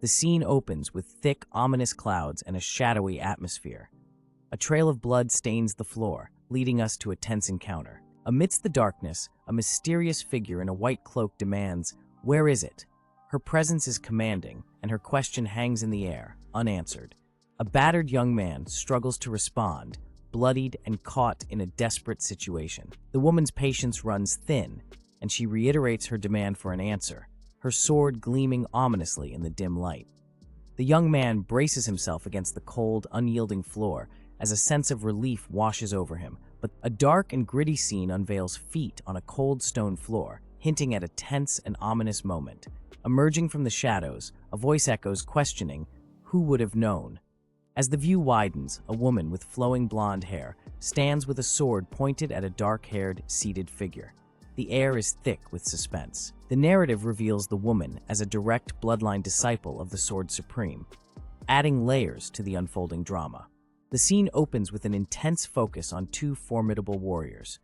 The scene opens with thick, ominous clouds and a shadowy atmosphere. A trail of blood stains the floor, leading us to a tense encounter. Amidst the darkness, a mysterious figure in a white cloak demands, "Where is it?" Her presence is commanding, and her question hangs in the air, unanswered. A battered young man struggles to respond, bloodied and caught in a desperate situation. The woman's patience runs thin, and she reiterates her demand for an answer, her sword gleaming ominously in the dim light. The young man braces himself against the cold, unyielding floor as a sense of relief washes over him, but a dark and gritty scene unveils feet on a cold stone floor, hinting at a tense and ominous moment. Emerging from the shadows, a voice echoes questioning, "Who would have known?" As the view widens, a woman with flowing blonde hair stands with a sword pointed at a dark-haired, seated figure. The air is thick with suspense. The narrative reveals the woman as a direct bloodline disciple of the Sword Supreme, adding layers to the unfolding drama. The scene opens with an intense focus on two formidable warriors.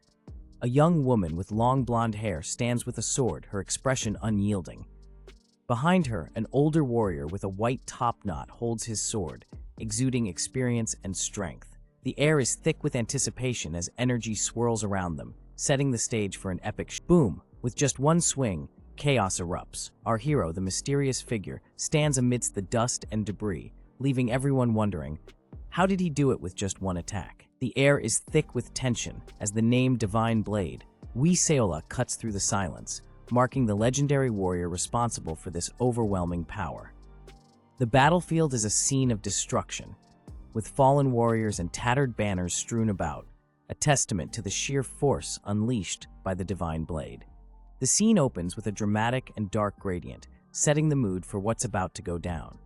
A young woman with long blonde hair stands with a sword, her expression unyielding. Behind her, an older warrior with a white topknot holds his sword, exuding experience and strength. The air is thick with anticipation as energy swirls around them, setting the stage for an epic boom. With just one swing, chaos erupts. Our hero, the mysterious figure, stands amidst the dust and debris, leaving everyone wondering, how did he do it with just one attack? The air is thick with tension as the name Divine Blade, Wiseola, cuts through the silence, marking the legendary warrior responsible for this overwhelming power. The battlefield is a scene of destruction, with fallen warriors and tattered banners strewn about, a testament to the sheer force unleashed by the Divine Blade. The scene opens with a dramatic and dark gradient, setting the mood for what's about to go down.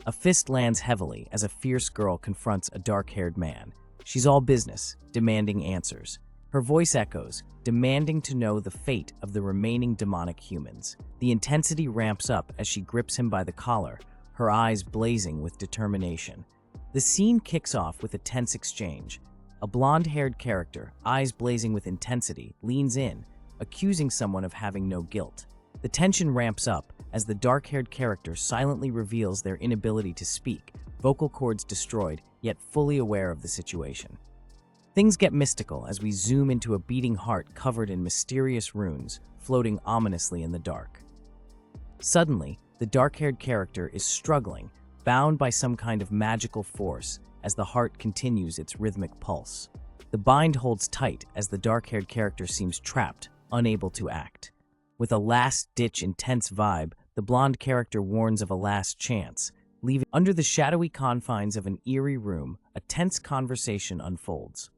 A fist lands heavily as a fierce girl confronts a dark-haired man. She's all business, demanding answers. Her voice echoes, demanding to know the fate of the remaining demonic humans. The intensity ramps up as she grips him by the collar, her eyes blazing with determination. The scene kicks off with a tense exchange. A blonde-haired character, eyes blazing with intensity, leans in, accusing someone of having no guilt. The tension ramps up as the dark-haired character silently reveals their inability to speak, vocal cords destroyed, yet fully aware of the situation. Things get mystical as we zoom into a beating heart covered in mysterious runes, floating ominously in the dark. Suddenly, the dark-haired character is struggling, bound by some kind of magical force as the heart continues its rhythmic pulse. The bind holds tight as the dark-haired character seems trapped, unable to act. With a last-ditch intense vibe, the blonde character warns of a last chance. Leaving under the shadowy confines of an eerie room, a tense conversation unfolds.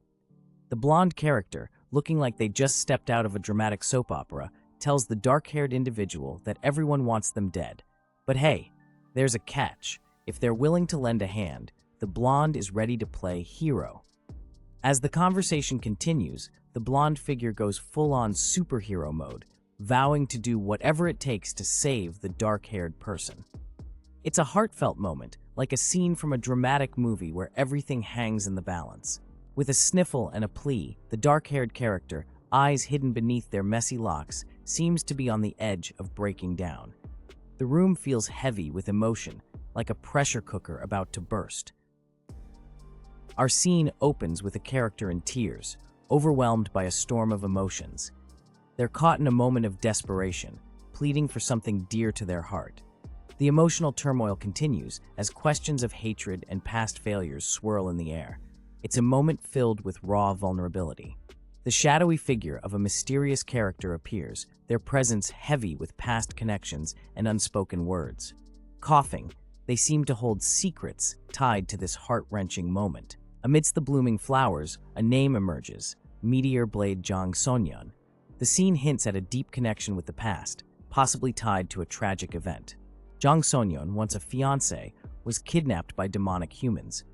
The blonde character, looking like they just stepped out of a dramatic soap opera, tells the dark-haired individual that everyone wants them dead. But hey, there's a catch. If they're willing to lend a hand, the blonde is ready to play hero. As the conversation continues, the blonde figure goes full-on superhero mode, vowing to do whatever it takes to save the dark-haired person. It's a heartfelt moment, like a scene from a dramatic movie where everything hangs in the balance. With a sniffle and a plea, the dark-haired character, eyes hidden beneath their messy locks, seems to be on the edge of breaking down. The room feels heavy with emotion, like a pressure cooker about to burst. Our scene opens with a character in tears, overwhelmed by a storm of emotions. They're caught in a moment of desperation, pleading for something dear to their heart. The emotional turmoil continues as questions of hatred and past failures swirl in the air. It's a moment filled with raw vulnerability. The shadowy figure of a mysterious character appears, their presence heavy with past connections and unspoken words. Coughing, they seem to hold secrets tied to this heart-wrenching moment. Amidst the blooming flowers, a name emerges, Meteor Blade Jang Sonyeon. The scene hints at a deep connection with the past, possibly tied to a tragic event. Jang Sonyeon, once a fiancé, was kidnapped by demonic humans.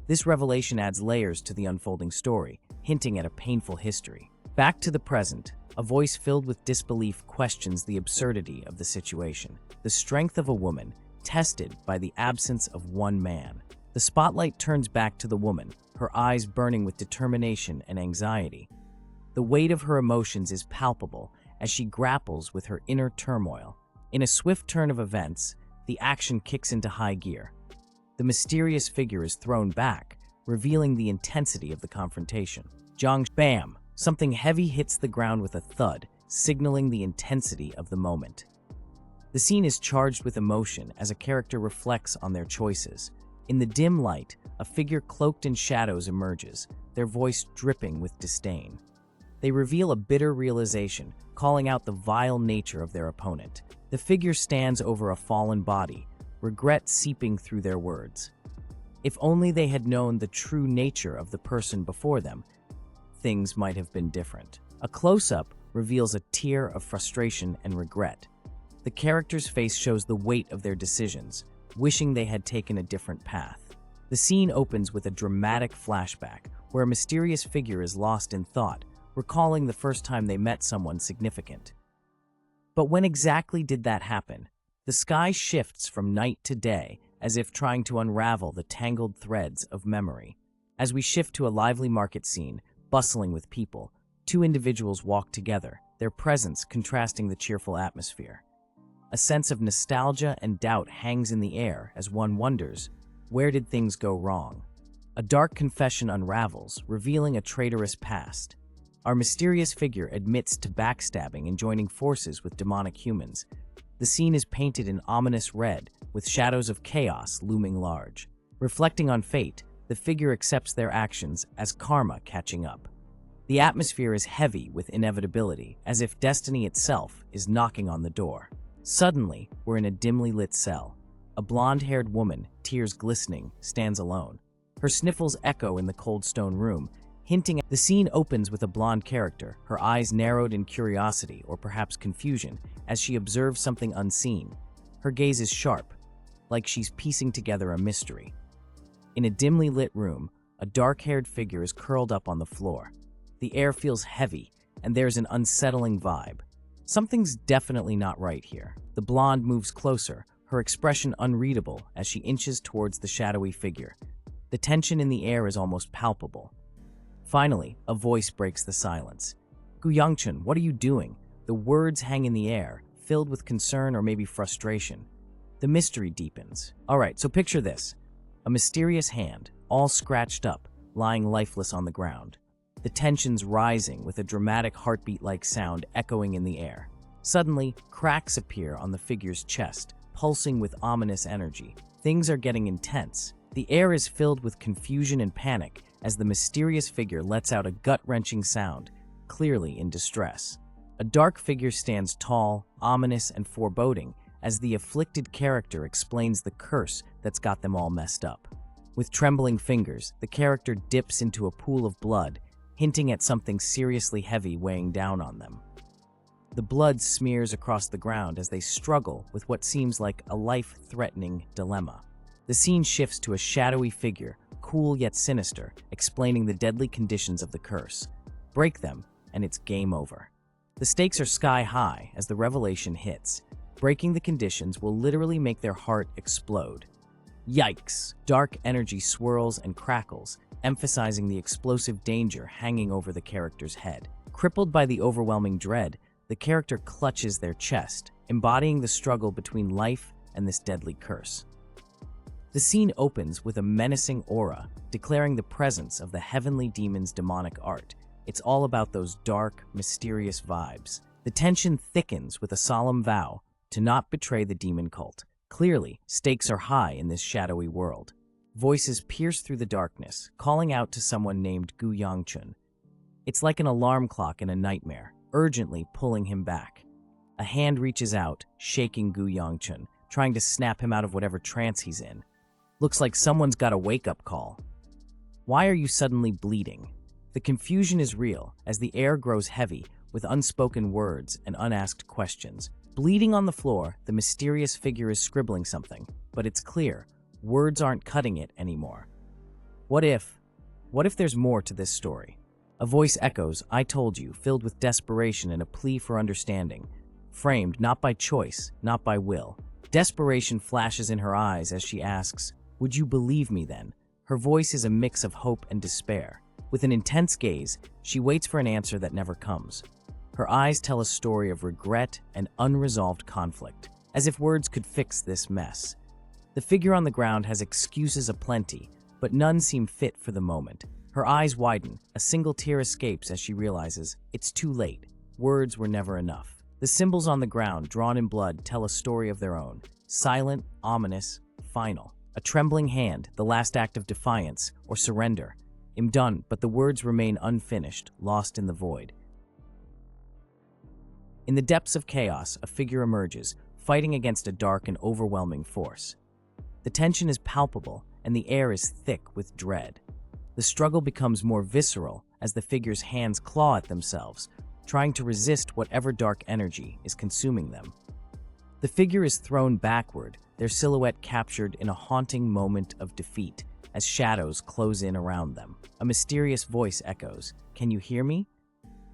This revelation adds layers to the unfolding story, hinting at a painful history. Back to the present, a voice filled with disbelief questions the absurdity of the situation. The strength of a woman, tested by the absence of one man. The spotlight turns back to the woman, her eyes burning with determination and anxiety. The weight of her emotions is palpable as she grapples with her inner turmoil. In a swift turn of events, the action kicks into high gear. The mysterious figure is thrown back, revealing the intensity of the confrontation. Jong, bam! Something heavy hits the ground with a thud, signaling the intensity of the moment. The scene is charged with emotion as a character reflects on their choices. In the dim light, a figure cloaked in shadows emerges, their voice dripping with disdain. They reveal a bitter realization, calling out the vile nature of their opponent. The figure stands over a fallen body, regret seeping through their words. If only they had known the true nature of the person before them, things might have been different. A close-up reveals a tear of frustration and regret. The character's face shows the weight of their decisions, wishing they had taken a different path. The scene opens with a dramatic flashback, where a mysterious figure is lost in thought, recalling the first time they met someone significant. But when exactly did that happen? The sky shifts from night to day, as if trying to unravel the tangled threads of memory. As we shift to a lively market scene, bustling with people, two individuals walk together, their presence contrasting the cheerful atmosphere. A sense of nostalgia and doubt hangs in the air as one wonders, where did things go wrong? A dark confession unravels, revealing a traitorous past. Our mysterious figure admits to backstabbing and joining forces with demonic humans. The scene is painted in ominous red, with shadows of chaos looming large. Reflecting on fate, the figure accepts their actions as karma catching up. The atmosphere is heavy with inevitability, as if destiny itself is knocking on the door. Suddenly, we're in a dimly lit cell. A blonde-haired woman, tears glistening, stands alone. Her sniffles echo in the cold stone room, hinting at the scene opens with a blonde character, her eyes narrowed in curiosity or perhaps confusion as she observes something unseen. Her gaze is sharp, like she's piecing together a mystery. In a dimly lit room, a dark-haired figure is curled up on the floor. The air feels heavy, and there's an unsettling vibe. Something's definitely not right here. The blonde moves closer, her expression unreadable as she inches towards the shadowy figure. The tension in the air is almost palpable. Finally, a voice breaks the silence. Gu Yangchun, what are you doing? The words hang in the air, filled with concern or maybe frustration. The mystery deepens. Alright, so picture this. A mysterious hand, all scratched up, lying lifeless on the ground. The tension's rising with a dramatic heartbeat-like sound echoing in the air. Suddenly, cracks appear on the figure's chest, pulsing with ominous energy. Things are getting intense. The air is filled with confusion and panic as the mysterious figure lets out a gut-wrenching sound, clearly in distress. A dark figure stands tall, ominous, and foreboding as the afflicted character explains the curse that's got them all messed up. With trembling fingers, the character dips into a pool of blood, hinting at something seriously heavy weighing down on them. The blood smears across the ground as they struggle with what seems like a life-threatening dilemma. The scene shifts to a shadowy figure, cool yet sinister, explaining the deadly conditions of the curse. Break them, and it's game over. The stakes are sky-high as the revelation hits. Breaking the conditions will literally make their heart explode. Yikes! Dark energy swirls and crackles, emphasizing the explosive danger hanging over the character's head. Crippled by the overwhelming dread, the character clutches their chest, embodying the struggle between life and this deadly curse. The scene opens with a menacing aura, declaring the presence of the heavenly demon's demonic art. It's all about those dark, mysterious vibes. The tension thickens with a solemn vow to not betray the demon cult. Clearly, stakes are high in this shadowy world. Voices pierce through the darkness, calling out to someone named Gu Yangchun. It's like an alarm clock in a nightmare, urgently pulling him back. A hand reaches out, shaking Gu Yangchun, trying to snap him out of whatever trance he's in. Looks like someone's got a wake-up call. Why are you suddenly bleeding? The confusion is real as the air grows heavy with unspoken words and unasked questions. Bleeding on the floor, the mysterious figure is scribbling something, but it's clear. Words aren't cutting it anymore. What if there's more to this story? A voice echoes, "I told you," filled with desperation and a plea for understanding. Framed not by choice, not by will. Desperation flashes in her eyes as she asks, "Would you believe me then?" Her voice is a mix of hope and despair. With an intense gaze, she waits for an answer that never comes. Her eyes tell a story of regret and unresolved conflict. as if words could fix this mess. The figure on the ground has excuses aplenty, but none seem fit for the moment. Her eyes widen, a single tear escapes as she realizes it's too late. Words were never enough. The symbols on the ground, drawn in blood, tell a story of their own. Silent, ominous, final. A trembling hand, the last act of defiance or surrender. I'm done, but the words remain unfinished, lost in the void. In the depths of chaos, a figure emerges, fighting against a dark and overwhelming force. The tension is palpable, and the air is thick with dread. The struggle becomes more visceral as the figure's hands claw at themselves, trying to resist whatever dark energy is consuming them. The figure is thrown backward, their silhouette captured in a haunting moment of defeat as shadows close in around them. A mysterious voice echoes, "Can you hear me?"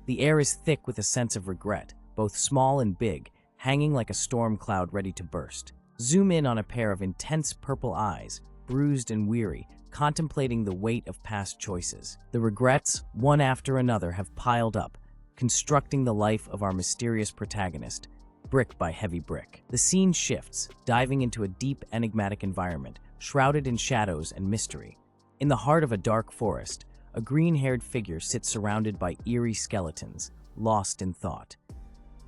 The air is thick with a sense of regret, both small and big, hanging like a storm cloud ready to burst. Zoom in on a pair of intense purple eyes, bruised and weary, contemplating the weight of past choices. The regrets, one after another, have piled up, constructing the life of our mysterious protagonist, brick by heavy brick. The scene shifts, diving into a deep, enigmatic environment, shrouded in shadows and mystery. In the heart of a dark forest, a green-haired figure sits surrounded by eerie skeletons, lost in thought.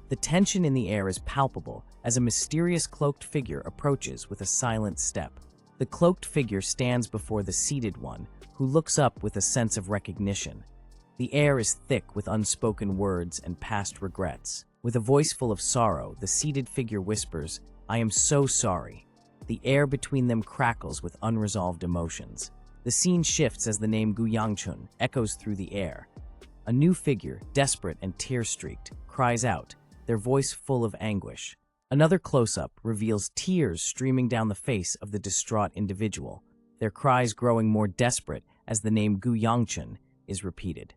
The tension in the air is palpable as a mysterious cloaked figure approaches with a silent step. The cloaked figure stands before the seated one, who looks up with a sense of recognition. The air is thick with unspoken words and past regrets. With a voice full of sorrow, the seated figure whispers, "I am so sorry." The air between them crackles with unresolved emotions. The scene shifts as the name Gu Yangchun echoes through the air. A new figure, desperate and tear-streaked, cries out, their voice full of anguish. Another close-up reveals tears streaming down the face of the distraught individual, their cries growing more desperate as the name Gu Yangchun is repeated.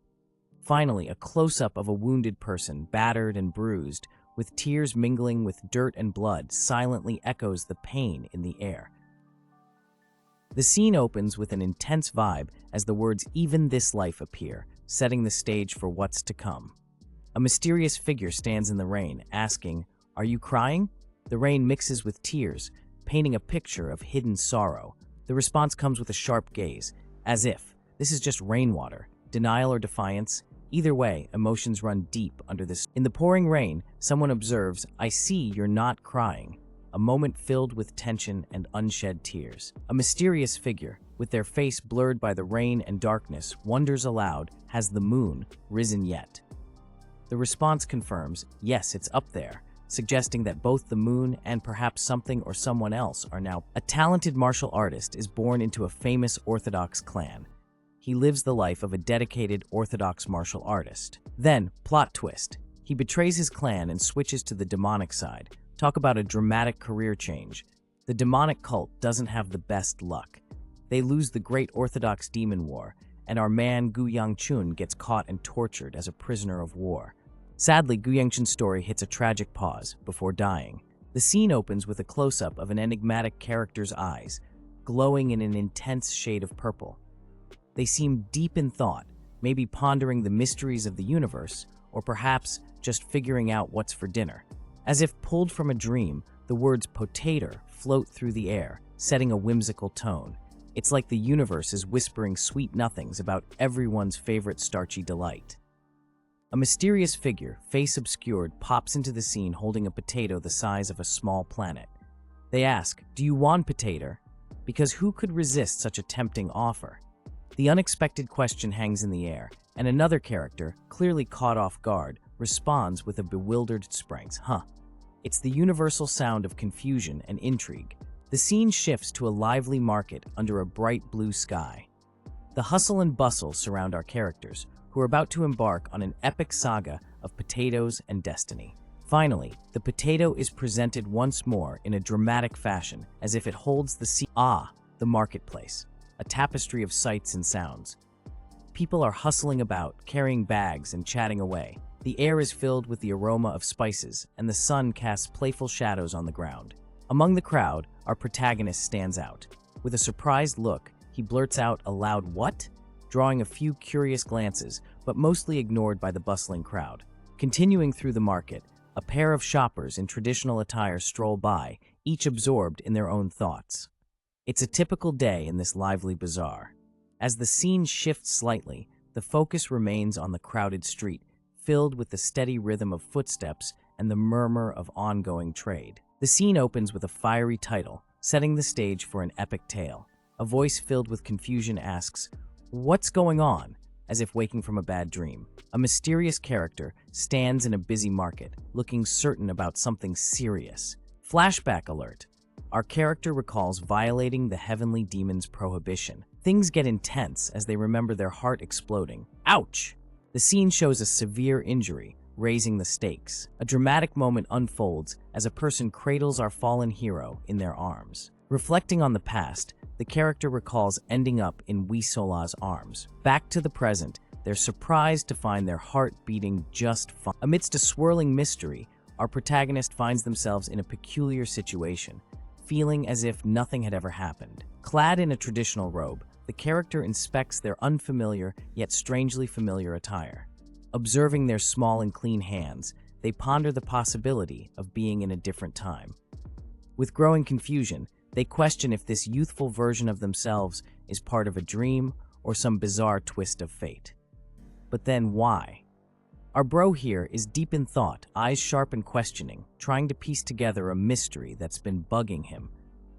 Finally, a close-up of a wounded person, battered and bruised, with tears mingling with dirt and blood, silently echoes the pain in the air. The scene opens with an intense vibe as the words "even this life" appear, setting the stage for what's to come. A mysterious figure stands in the rain, asking, "Are you crying?" The rain mixes with tears, painting a picture of hidden sorrow. The response comes with a sharp gaze, as if, this is just rainwater, denial or defiance. Either way, emotions run deep under this. In the pouring rain, someone observes, "I see you're not crying," a moment filled with tension and unshed tears. A mysterious figure, with their face blurred by the rain and darkness, wonders aloud, "Has the moon risen yet?" The response confirms, "Yes, it's up there," suggesting that both the moon and perhaps something or someone else are now. A talented martial artist is born into a famous Orthodox clan. He lives the life of a dedicated Orthodox martial artist. Then, plot twist, he betrays his clan and switches to the demonic side. Talk about a dramatic career change. The demonic cult doesn't have the best luck. They lose the great Orthodox demon war, and our man Gu Yangchun gets caught and tortured as a prisoner of war. Sadly, Gu Yangchun's story hits a tragic pause before dying. The scene opens with a close-up of an enigmatic character's eyes, glowing in an intense shade of purple. They seem deep in thought, maybe pondering the mysteries of the universe, or perhaps just figuring out what's for dinner. As if pulled from a dream, the words "potato" float through the air, setting a whimsical tone. It's like the universe is whispering sweet nothings about everyone's favorite starchy delight. A mysterious figure, face obscured, pops into the scene holding a potato the size of a small planet. They ask, "Do you want potato?" Because who could resist such a tempting offer? The unexpected question hangs in the air, and another character, clearly caught off guard, responds with a bewildered spranks, "Huh." It's the universal sound of confusion and intrigue. The scene shifts to a lively market under a bright blue sky. The hustle and bustle surround our characters, who are about to embark on an epic saga of potatoes and destiny. Finally, the potato is presented once more in a dramatic fashion, as if it holds the marketplace, a tapestry of sights and sounds. People are hustling about, carrying bags and chatting away. The air is filled with the aroma of spices, and the sun casts playful shadows on the ground. Among the crowd, our protagonist stands out. With a surprised look, he blurts out a loud "What?", drawing a few curious glances, but mostly ignored by the bustling crowd. Continuing through the market, A pair of shoppers in traditional attire stroll by, each absorbed in their own thoughts. It's a typical day in this lively bazaar. As the scene shifts slightly, the focus remains on the crowded street, filled with the steady rhythm of footsteps and the murmur of ongoing trade. The scene opens with a fiery title, setting the stage for an epic tale. A voice filled with confusion asks, "What's going on?" as if waking from a bad dream. A mysterious character stands in a busy market, looking certain about something serious. Flashback alert. Our character recalls violating the heavenly demon's prohibition. Things get intense as they remember their heart exploding. Ouch! The scene shows a severe injury, raising the stakes. A dramatic moment unfolds as a person cradles our fallen hero in their arms. Reflecting on the past, the character recalls ending up in Wisola's arms. Back to the present, they're surprised to find their heart beating just fine. Amidst a swirling mystery, our protagonist finds themselves in a peculiar situation, feeling as if nothing had ever happened. Clad in a traditional robe, the character inspects their unfamiliar yet strangely familiar attire. Observing their small and clean hands, they ponder the possibility of being in a different time. With growing confusion, they question if this youthful version of themselves is part of a dream or some bizarre twist of fate. But then why? Our bro here is deep in thought, eyes sharp and questioning, trying to piece together a mystery that's been bugging him.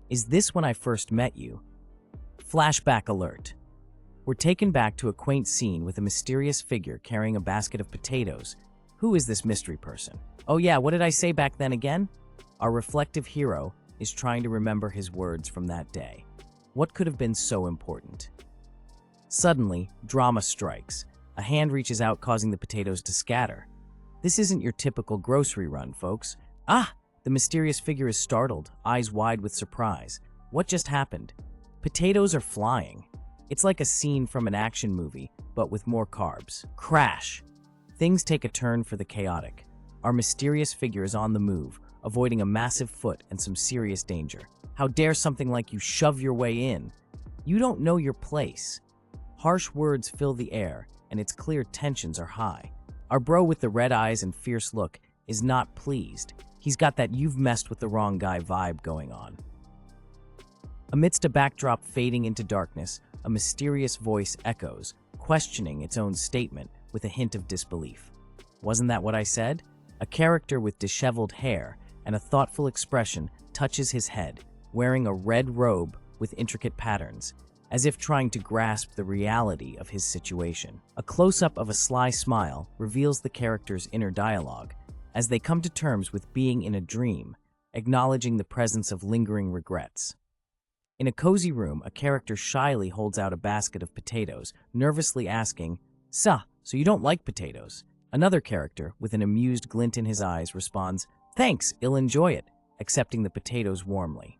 Is this when I first met you? Flashback alert. We're taken back to a quaint scene with a mysterious figure carrying a basket of potatoes. Who is this mystery person? Oh yeah, what did I say back then again? Our reflective hero is trying to remember his words from that day. What could have been so important? Suddenly, drama strikes. A hand reaches out, causing the potatoes to scatter. This isn't your typical grocery run, folks. Ah! The mysterious figure is startled, eyes wide with surprise. What just happened? Potatoes are flying. It's like a scene from an action movie, but with more carbs. Crash! Things take a turn for the chaotic. Our mysterious figure is on the move, avoiding a massive foot and some serious danger. How dare something like you shove your way in? You don't know your place. Harsh words fill the air, and it's clear tensions are high. Our bro with the red eyes and fierce look is not pleased. He's got that "you've messed with the wrong guy" vibe going on. Amidst a backdrop fading into darkness, a mysterious voice echoes, questioning its own statement with a hint of disbelief. Wasn't that what I said? A character with disheveled hair and a thoughtful expression touches his head, wearing a red robe with intricate patterns, as if trying to grasp the reality of his situation. A close-up of a sly smile reveals the character's inner dialogue, as they come to terms with being in a dream, acknowledging the presence of lingering regrets. In a cozy room, a character shyly holds out a basket of potatoes, nervously asking, so you don't like potatoes?" Another character, with an amused glint in his eyes, responds, "Thanks, I'll enjoy it," accepting the potatoes warmly.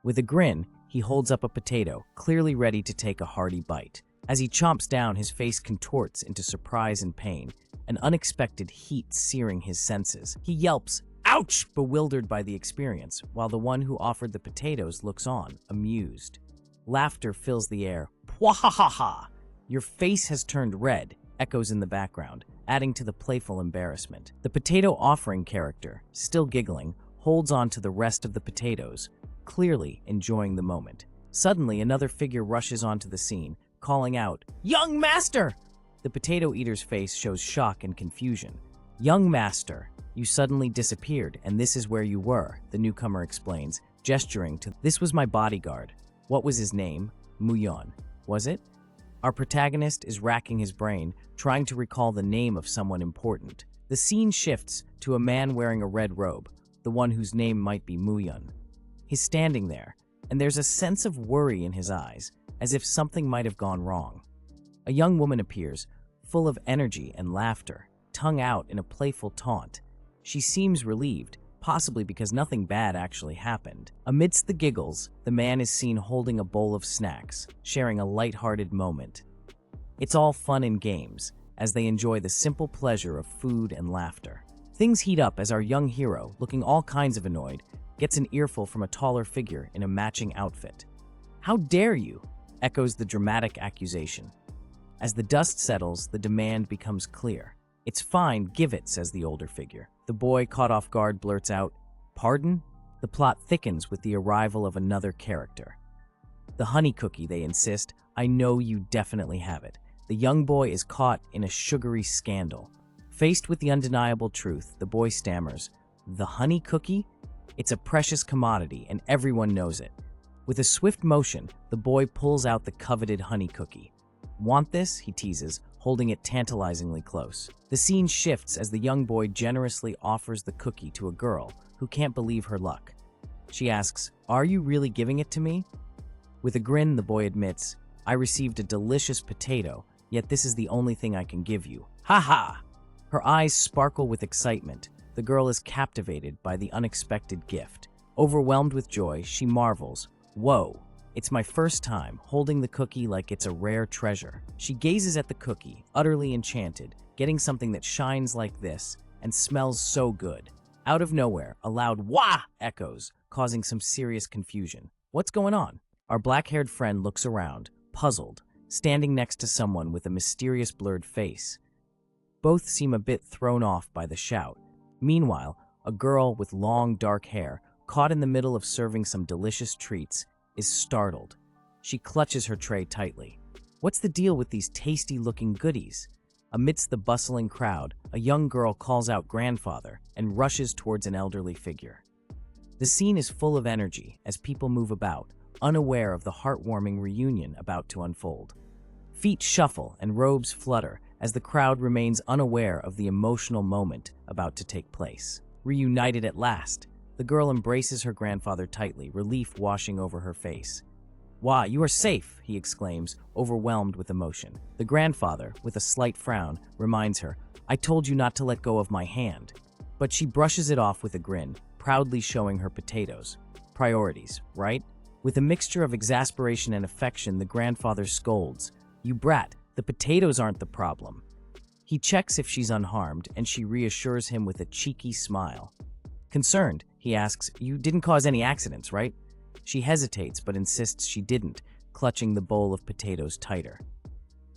With a grin, he holds up a potato, clearly ready to take a hearty bite. As he chomps down, his face contorts into surprise and pain, an unexpected heat searing his senses. He yelps, "Ouch!" bewildered by the experience, while the one who offered the potatoes looks on, amused. Laughter fills the air. "Pwahahaha! Your face has turned red," echoes in the background, adding to the playful embarrassment. The potato offering character, still giggling, holds on to the rest of the potatoes, clearly enjoying the moment. Suddenly, another figure rushes onto the scene, calling out, "Young master!" The potato eater's face shows shock and confusion. "Young master, you suddenly disappeared, and this is where you were," the newcomer explains, gesturing to, "This was my bodyguard. What was his name? Muyon, was it?" Our protagonist is racking his brain, trying to recall the name of someone important. The scene shifts to a man wearing a red robe, the one whose name might be Muyon. He's standing there, and there's a sense of worry in his eyes, as if something might have gone wrong. A young woman appears, full of energy and laughter, tongue out in a playful taunt. She seems relieved, possibly because nothing bad actually happened. Amidst the giggles, the man is seen holding a bowl of snacks, sharing a light-hearted moment. It's all fun and games, as they enjoy the simple pleasure of food and laughter. Things heat up as our young hero, looking all kinds of annoyed, gets an earful from a taller figure in a matching outfit. "How dare you?" echoes the dramatic accusation. As the dust settles, the demand becomes clear. "It's fine, give it," says the older figure. The boy, caught off guard, blurts out, "Pardon?" The plot thickens with the arrival of another character. The honey cookie, they insist. I know you definitely have it. The young boy is caught in a sugary scandal. Faced with the undeniable truth, the boy stammers, "The honey cookie? It's a precious commodity, and everyone knows it." With a swift motion, the boy pulls out the coveted honey cookie. "Want this?" he teases, holding it tantalizingly close. The scene shifts as the young boy generously offers the cookie to a girl who can't believe her luck. She asks, "Are you really giving it to me?" With a grin, the boy admits, "I received a delicious potato, yet this is the only thing I can give you. Ha ha!" Her eyes sparkle with excitement. The girl is captivated by the unexpected gift. Overwhelmed with joy, she marvels, "Whoa, it's my first time holding the cookie like it's a rare treasure." She gazes at the cookie, utterly enchanted, getting something that shines like this and smells so good. Out of nowhere, a loud "wah" echoes, causing some serious confusion. What's going on? Our black-haired friend looks around, puzzled, standing next to someone with a mysterious blurred face. Both seem a bit thrown off by the shout. Meanwhile, a girl with long, dark hair, caught in the middle of serving some delicious treats, is startled. She clutches her tray tightly. What's the deal with these tasty-looking goodies? Amidst the bustling crowd, a young girl calls out "grandfather" and rushes towards an elderly figure. The scene is full of energy as people move about, unaware of the heartwarming reunion about to unfold. Feet shuffle and robes flutter as the crowd remains unaware of the emotional moment about to take place. Reunited at last, the girl embraces her grandfather tightly, relief washing over her face. "Wah, you are safe," he exclaims, overwhelmed with emotion. The grandfather, with a slight frown, reminds her, "I told you not to let go of my hand." But she brushes it off with a grin, proudly showing her potatoes. Priorities, right? With a mixture of exasperation and affection, the grandfather scolds, "You brat, the potatoes aren't the problem." He checks if she's unharmed, and she reassures him with a cheeky smile. Concerned, he asks, "You didn't cause any accidents, right?" She hesitates but insists she didn't, clutching the bowl of potatoes tighter.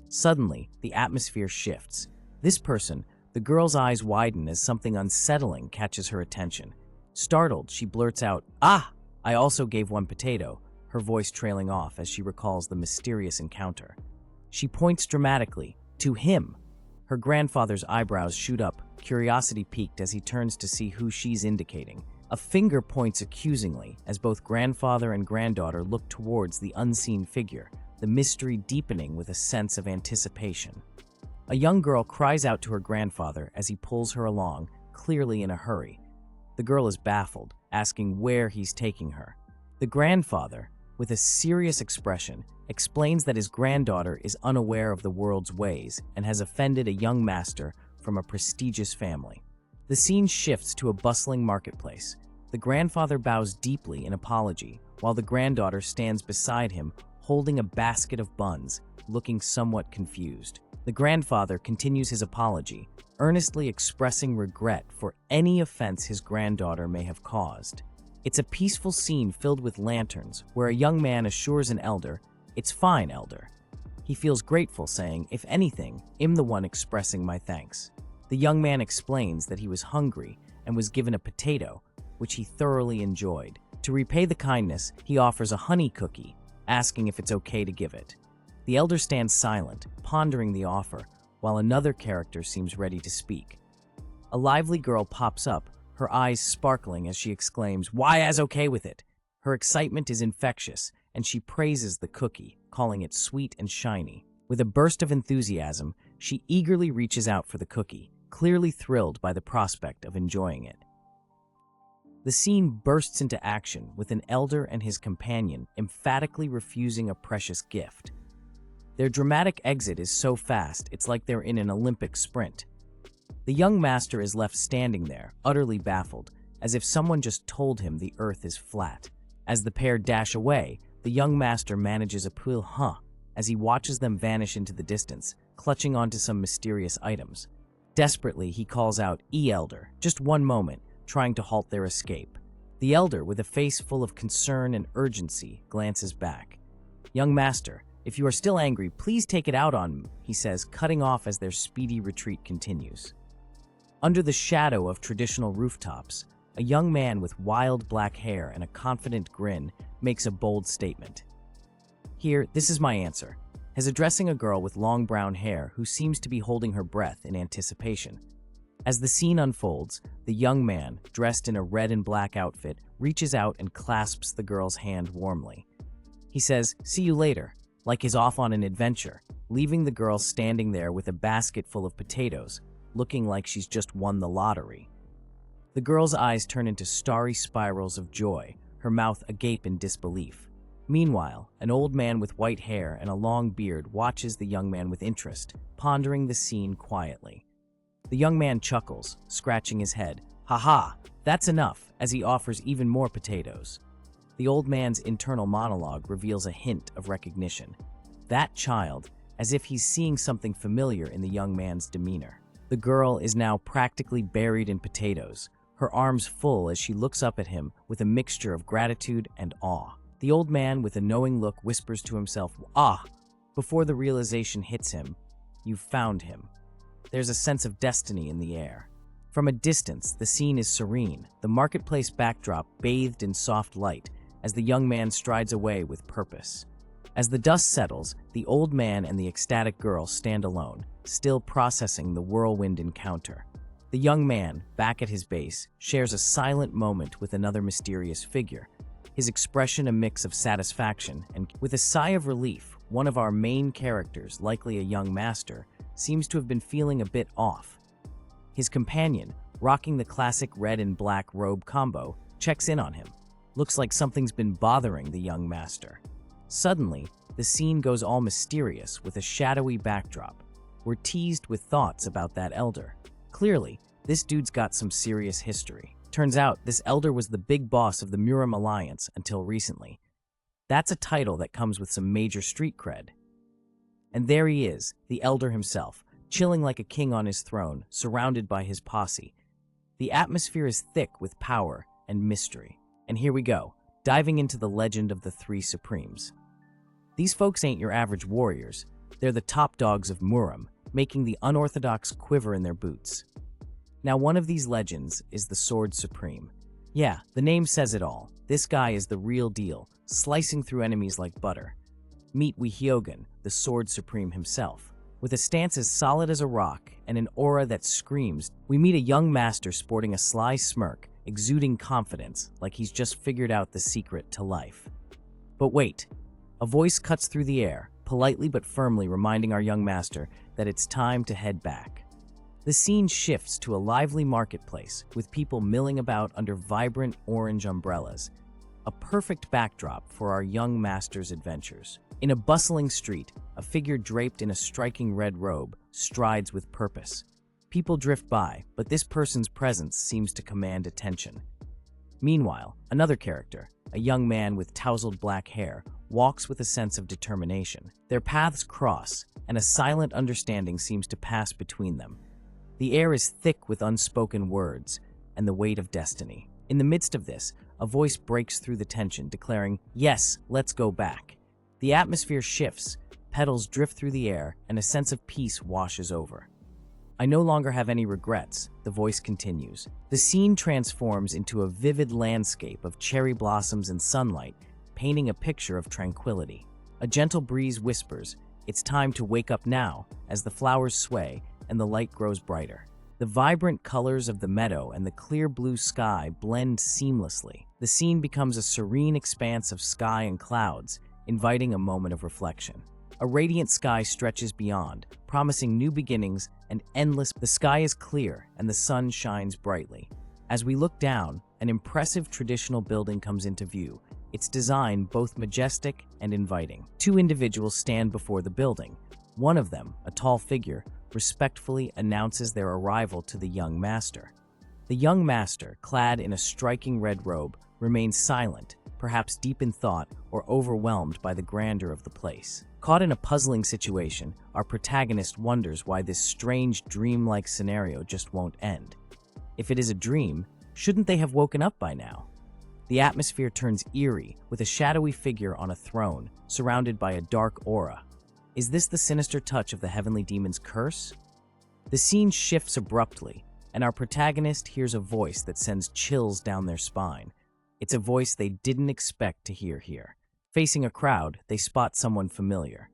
Suddenly, the atmosphere shifts. This person, the girl's eyes widen as something unsettling catches her attention. Startled, she blurts out, "Ah! I also gave one potato," her voice trailing off as she recalls the mysterious encounter. She points dramatically, to him. Her grandfather's eyebrows shoot up, curiosity piqued as he turns to see who she's indicating. A finger points accusingly as both grandfather and granddaughter look towards the unseen figure, the mystery deepening with a sense of anticipation. A young girl cries out to her grandfather as he pulls her along, clearly in a hurry. The girl is baffled, asking where he's taking her. The grandfather, with a serious expression, explains that his granddaughter is unaware of the world's ways and has offended a young master from a prestigious family. The scene shifts to a bustling marketplace. The grandfather bows deeply in apology, while the granddaughter stands beside him, holding a basket of buns, looking somewhat confused. The grandfather continues his apology, earnestly expressing regret for any offense his granddaughter may have caused. It's a peaceful scene filled with lanterns, where a young man assures an elder, "It's fine, elder." He feels grateful, saying, "If anything, I'm the one expressing my thanks." The young man explains that he was hungry and was given a potato, which he thoroughly enjoyed. To repay the kindness, he offers a honey cookie, asking if it's okay to give it. The elder stands silent, pondering the offer, while another character seems ready to speak. A lively girl pops up, her eyes sparkling as she exclaims, "Why, as okay with it?" Her excitement is infectious, and she praises the cookie, calling it sweet and shiny. With a burst of enthusiasm, she eagerly reaches out for the cookie, clearly thrilled by the prospect of enjoying it. The scene bursts into action with an elder and his companion emphatically refusing a precious gift. Their dramatic exit is so fast, it's like they're in an Olympic sprint. The young master is left standing there, utterly baffled, as if someone just told him the earth is flat. As the pair dash away, the young master manages a "huh" as he watches them vanish into the distance, clutching onto some mysterious items. Desperately, he calls out, "Elder, just one moment," trying to halt their escape. The elder, with a face full of concern and urgency, glances back. "Young master, if you are still angry, please take it out on me," he says, cutting off as their speedy retreat continues. Under the shadow of traditional rooftops, a young man with wild black hair and a confident grin makes a bold statement. Here, this is my answer, as addressing a girl with long brown hair who seems to be holding her breath in anticipation. As the scene unfolds, the young man, dressed in a red and black outfit, reaches out and clasps the girl's hand warmly. He says, "See you later," like he's off on an adventure, leaving the girl standing there with a basket full of potatoes, looking like she's just won the lottery. The girl's eyes turn into starry spirals of joy, her mouth agape in disbelief. Meanwhile, an old man with white hair and a long beard watches the young man with interest, pondering the scene quietly. The young man chuckles, scratching his head. "Ha, that's enough," as he offers even more potatoes. The old man's internal monologue reveals a hint of recognition. That child, as if he's seeing something familiar in the young man's demeanor. The girl is now practically buried in potatoes, her arms full as she looks up at him with a mixture of gratitude and awe. The old man, with a knowing look, whispers to himself, "Ah," before the realization hits him, "You've found him." There's a sense of destiny in the air. From a distance, the scene is serene, the marketplace backdrop bathed in soft light, as the young man strides away with purpose. As the dust settles, the old man and the ecstatic girl stand alone, still processing the whirlwind encounter. The young man, back at his base, shares a silent moment with another mysterious figure, his expression a mix of satisfaction and, with a sigh of relief, one of our main characters, likely a young master, seems to have been feeling a bit off. His companion, rocking the classic red and black robe combo, checks in on him. Looks like something's been bothering the young master. Suddenly, the scene goes all mysterious with a shadowy backdrop. We're teased with thoughts about that elder. Clearly, this dude's got some serious history. Turns out, this elder was the big boss of the Murim Alliance until recently. That's a title that comes with some major street cred. And there he is, the elder himself, chilling like a king on his throne, surrounded by his posse. The atmosphere is thick with power and mystery. And here we go, diving into the legend of the Three Supremes. These folks ain't your average warriors. They're the top dogs of Murim, making the unorthodox quiver in their boots. Now, one of these legends is the Sword Supreme. Yeah, the name says it all. This guy is the real deal, slicing through enemies like butter. Meet Wihyogen, the Sword Supreme himself. With a stance as solid as a rock and an aura that screams, we meet a young master sporting a sly smirk, exuding confidence like he's just figured out the secret to life. But wait, a voice cuts through the air, politely but firmly reminding our young master that it's time to head back. The scene shifts to a lively marketplace with people milling about under vibrant orange umbrellas, a perfect backdrop for our young master's adventures. In a bustling street, a figure draped in a striking red robe strides with purpose. People drift by, but this person's presence seems to command attention. Meanwhile, another character, a young man with tousled black hair, walks with a sense of determination. Their paths cross, and a silent understanding seems to pass between them. The air is thick with unspoken words and the weight of destiny. In the midst of this, a voice breaks through the tension, declaring, "Yes, let's go back." The atmosphere shifts, petals drift through the air, and a sense of peace washes over. "I no longer have any regrets," the voice continues. The scene transforms into a vivid landscape of cherry blossoms and sunlight, painting a picture of tranquility. A gentle breeze whispers, "It's time to wake up now," as the flowers sway and the light grows brighter. The vibrant colors of the meadow and the clear blue sky blend seamlessly. The scene becomes a serene expanse of sky and clouds, inviting a moment of reflection. A radiant sky stretches beyond, promising new beginnings and endless. The sky is clear and the sun shines brightly. As we look down, an impressive traditional building comes into view, its design both majestic and inviting. Two individuals stand before the building. One of them, a tall figure, respectfully announces their arrival to the young master. The young master, clad in a striking red robe, remains silent, perhaps deep in thought or overwhelmed by the grandeur of the place. Caught in a puzzling situation, our protagonist wonders why this strange dream-like scenario just won't end. If it is a dream, shouldn't they have woken up by now? The atmosphere turns eerie, with a shadowy figure on a throne, surrounded by a dark aura. Is this the sinister touch of the heavenly demon's curse? The scene shifts abruptly, and our protagonist hears a voice that sends chills down their spine. It's a voice they didn't expect to hear here. Facing a crowd, they spot someone familiar.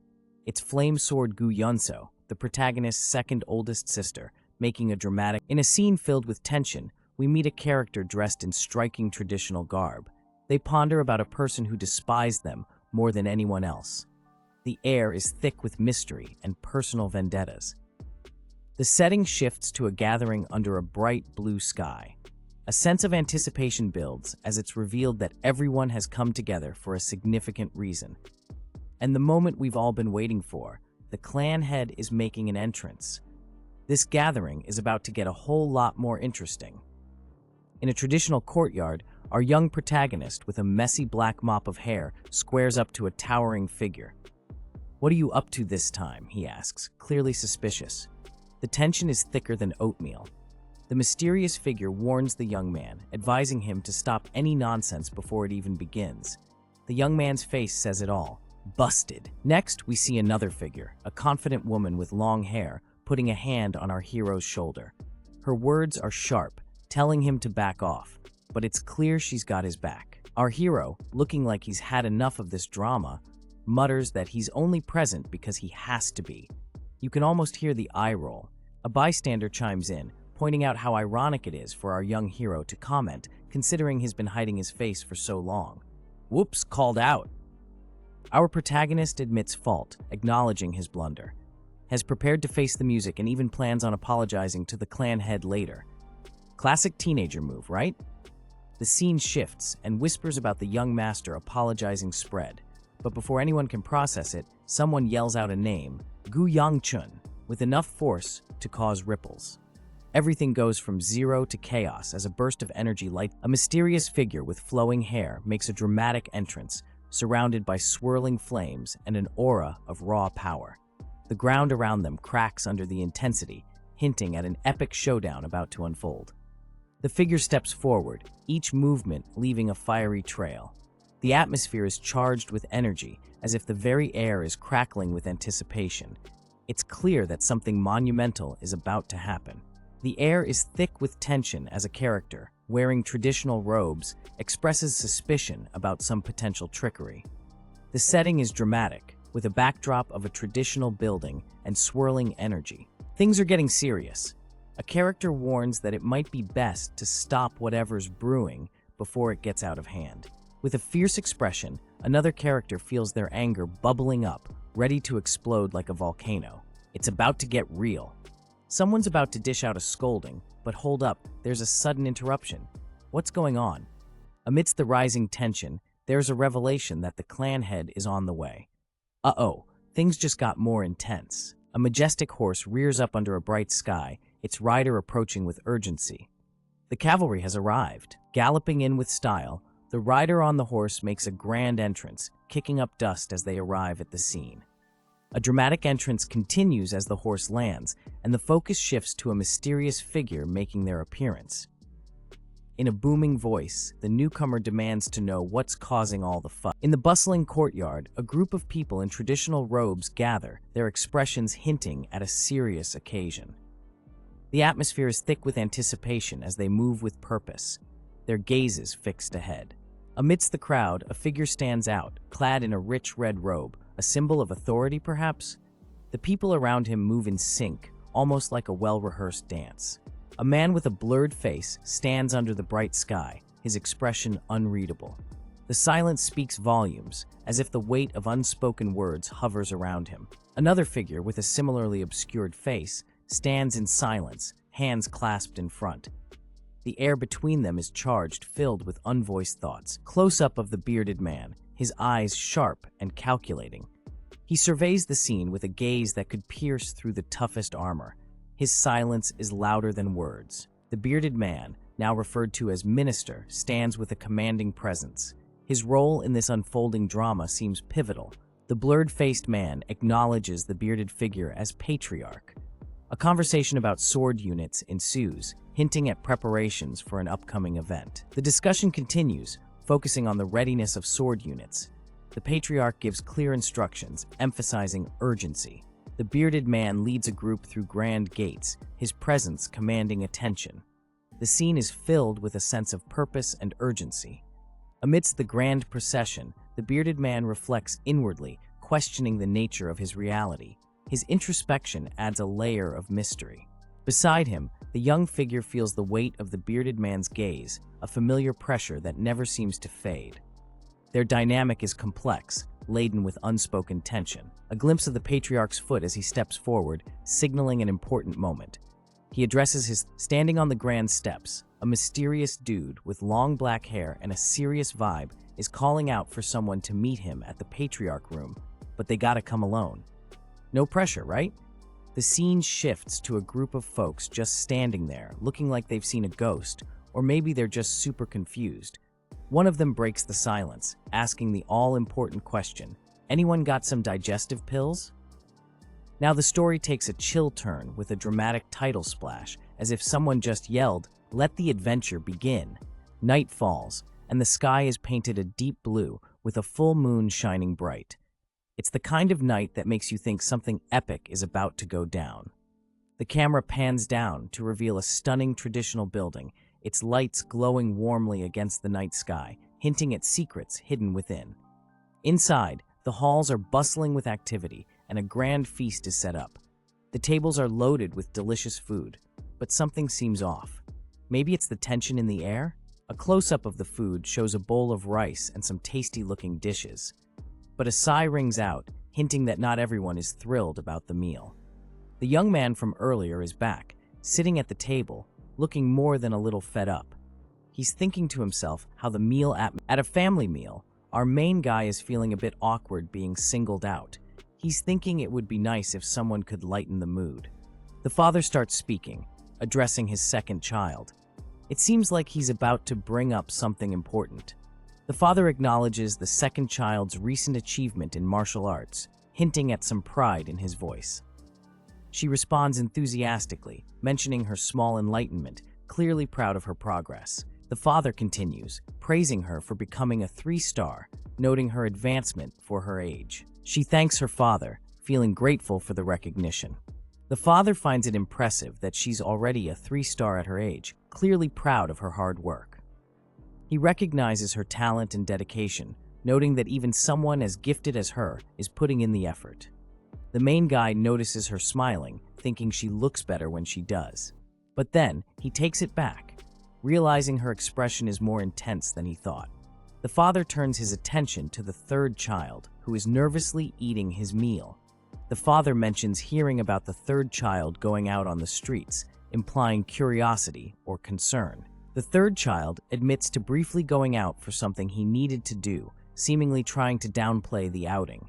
It's Flame Sword Gu Yunso, the protagonist's second oldest sister, making a dramatic... In a scene filled with tension, we meet a character dressed in striking traditional garb. They ponder about a person who despised them more than anyone else. The air is thick with mystery and personal vendettas. The setting shifts to a gathering under a bright blue sky. A sense of anticipation builds as it's revealed that everyone has come together for a significant reason. And the moment we've all been waiting for, the clan head is making an entrance. This gathering is about to get a whole lot more interesting. In a traditional courtyard, our young protagonist with a messy black mop of hair squares up to a towering figure. "What are you up to this time?" he asks, clearly suspicious. The tension is thicker than oatmeal. The mysterious figure warns the young man, advising him to stop any nonsense before it even begins. The young man's face says it all. Busted. Next, we see another figure, a confident woman with long hair, putting a hand on our hero's shoulder. Her words are sharp, telling him to back off, but it's clear she's got his back. Our hero, looking like he's had enough of this drama, mutters that he's only present because he has to be. You can almost hear the eye roll. A bystander chimes in, pointing out how ironic it is for our young hero to comment, considering he's been hiding his face for so long. Whoops, called out. Our protagonist admits fault, acknowledging his blunder, has prepared to face the music and even plans on apologizing to the clan head later. Classic teenager move, right? The scene shifts, and whispers about the young master apologizing spread. But before anyone can process it, someone yells out a name, Gu Yangchun, with enough force to cause ripples. Everything goes from zero to chaos as a burst of energy lights. A mysterious figure with flowing hair makes a dramatic entrance, surrounded by swirling flames and an aura of raw power. The ground around them cracks under the intensity, hinting at an epic showdown about to unfold. The figure steps forward, each movement leaving a fiery trail. The atmosphere is charged with energy, as if the very air is crackling with anticipation. It's clear that something monumental is about to happen. The air is thick with tension as a character, wearing traditional robes, expresses suspicion about some potential trickery. The setting is dramatic, with a backdrop of a traditional building and swirling energy. Things are getting serious. A character warns that it might be best to stop whatever's brewing before it gets out of hand. With a fierce expression, another character feels their anger bubbling up, ready to explode like a volcano. It's about to get real. Someone's about to dish out a scolding, but hold up, there's a sudden interruption. What's going on? Amidst the rising tension, there's a revelation that the clan head is on the way. Uh-oh, things just got more intense. A majestic horse rears up under a bright sky, its rider approaching with urgency. The cavalry has arrived. Galloping in with style, the rider on the horse makes a grand entrance, kicking up dust as they arrive at the scene. A dramatic entrance continues as the horse lands, and the focus shifts to a mysterious figure making their appearance. In a booming voice, the newcomer demands to know what's causing all the fuss. In the bustling courtyard, a group of people in traditional robes gather, their expressions hinting at a serious occasion. The atmosphere is thick with anticipation as they move with purpose, their gazes fixed ahead. Amidst the crowd, a figure stands out, clad in a rich red robe, a symbol of authority perhaps? The people around him move in sync, almost like a well-rehearsed dance. A man with a blurred face stands under the bright sky, his expression unreadable. The silence speaks volumes, as if the weight of unspoken words hovers around him. Another figure with a similarly obscured face stands in silence, hands clasped in front. The air between them is charged, filled with unvoiced thoughts. Close-up of the bearded man, his eyes sharp and calculating. He surveys the scene with a gaze that could pierce through the toughest armor. His silence is louder than words. The bearded man, now referred to as Minister, stands with a commanding presence. His role in this unfolding drama seems pivotal. The blurred-faced man acknowledges the bearded figure as Patriarch. A conversation about sword units ensues, hinting at preparations for an upcoming event. The discussion continues, focusing on the readiness of sword units. The Patriarch gives clear instructions, emphasizing urgency. the bearded man leads a group through grand gates, his presence commanding attention. The scene is filled with a sense of purpose and urgency. Amidst the grand procession, the bearded man reflects inwardly, questioning the nature of his reality. His introspection adds a layer of mystery. Beside him, the young figure feels the weight of the bearded man's gaze, a familiar pressure that never seems to fade. Their dynamic is complex, laden with unspoken tension. A glimpse of the patriarch's foot as he steps forward, signaling an important moment. He addresses his standing on the grand steps. A mysterious dude with long black hair and a serious vibe is calling out for someone to meet him at the patriarch room, but they gotta come alone. No pressure, right? The scene shifts to a group of folks just standing there, looking like they've seen a ghost, or maybe they're just super confused. One of them breaks the silence, asking the all-important question, "Anyone got some digestive pills?" Now the story takes a chill turn with a dramatic title splash, as if someone just yelled, "Let the adventure begin." Night falls, and the sky is painted a deep blue with a full moon shining bright. It's the kind of night that makes you think something epic is about to go down. The camera pans down to reveal a stunning traditional building, its lights glowing warmly against the night sky, hinting at secrets hidden within. Inside, the halls are bustling with activity, and a grand feast is set up. The tables are loaded with delicious food, but something seems off. Maybe it's the tension in the air? A close-up of the food shows a bowl of rice and some tasty-looking dishes. But a sigh rings out, hinting that not everyone is thrilled about the meal. The young man from earlier is back, sitting at the table, looking more than a little fed up. He's thinking to himself how the meal at a family meal, our main guy is feeling a bit awkward being singled out. He's thinking it would be nice if someone could lighten the mood. The father starts speaking, addressing his second child. It seems like he's about to bring up something important. The father acknowledges the second child's recent achievement in martial arts, hinting at some pride in his voice. She responds enthusiastically, mentioning her small enlightenment, clearly proud of her progress. The father continues, praising her for becoming a 3-star, noting her advancement for her age. She thanks her father, feeling grateful for the recognition. The father finds it impressive that she's already a 3-star at her age, clearly proud of her hard work. He recognizes her talent and dedication, noting that even someone as gifted as her is putting in the effort. The main guy notices her smiling, thinking she looks better when she does. But then, he takes it back, realizing her expression is more intense than he thought. The father turns his attention to the third child, who is nervously eating his meal. The father mentions hearing about the third child going out on the streets, implying curiosity or concern. The third child admits to briefly going out for something he needed to do, seemingly trying to downplay the outing.